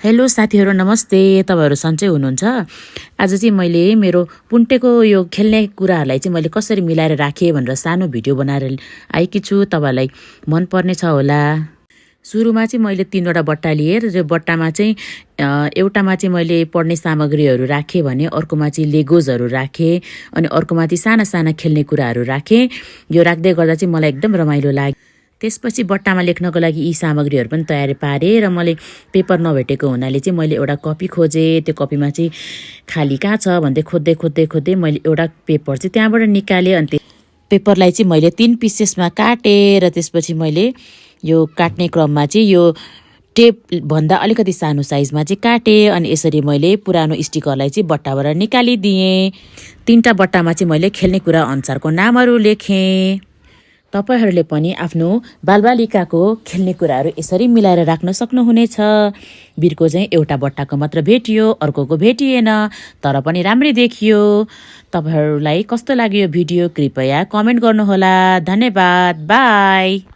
Hello साथीहरू नमस्ते। तपाईहरु सन्चै हुनुहुन्छ? आज चाहिँ मैले मेरो पुन्टेको यो खेल्ने कुराहरुलाई चाहिँ मैले कसरी मिलाएर राखे भनेर सानो भिडियो बनाएर आएकी छु। तपाईहरुलाई मन पर्ने छ होला। सुरुमा चाहिँ मैले 3 वटा बट्टा लिए र यो बट्टामा चाहिँ एउटामा चाहिँ मैले पढ्ने सामग्रीहरू राखे भने अर्कोमा चाहिँ लेगोजहरू राखे अनि अर्कोमा चाहिँ साना साना खेल्ने कुराहरू राखे। यो राख्दै गर्दा चाहिँ मलाई एकदम रमाइलो लाग्यो। त्यसपछि बट्टामा लेख्नको लागि यी सामग्रीहरू पनि तयार पारे र मैले पेपर नभेटेको हुनाले चाहिँ मैले एउटा कपी खोजे। त्यो कपीमा चाहिँ खाली कहाँ छ भन्दै खोज्दै मैले एउटा पेपर चाहिँ त्यहाँबाट निकाले अनि पेपरलाई चाहिँ मैले 3 पिसेसमा काटे र त्यसपछि मैले यो काट्ने क्रममा चाहिँ यो टेप भन्दा अलिकति सानो साइजमा चाहिँ काटे अनि यसरी मैले पुरानो स्टिकरलाई चाहिँ बट्टाबाट निकालिदिए। 3टा बट्टामा चाहिँ मैले खेल्ने कुरा अनुसारको नामहरू लेखे। तपाईहरुले पनि आफ्नो बालबालिकाको खेल्ने कुराहरू यसरी मिलाएर राख्न सक्नुहुनेछ। बिरको चाहिँ एउटा बट्टाको मात्र भेटियो, अर्कोको भेटिएन, तर पनि राम्रै देखियो। तपाईहरुलाई कस्तो लाग्यो यो भिडियो कृपया कमेन्ट गर्नुहोला। धन्यवाद। बाइ।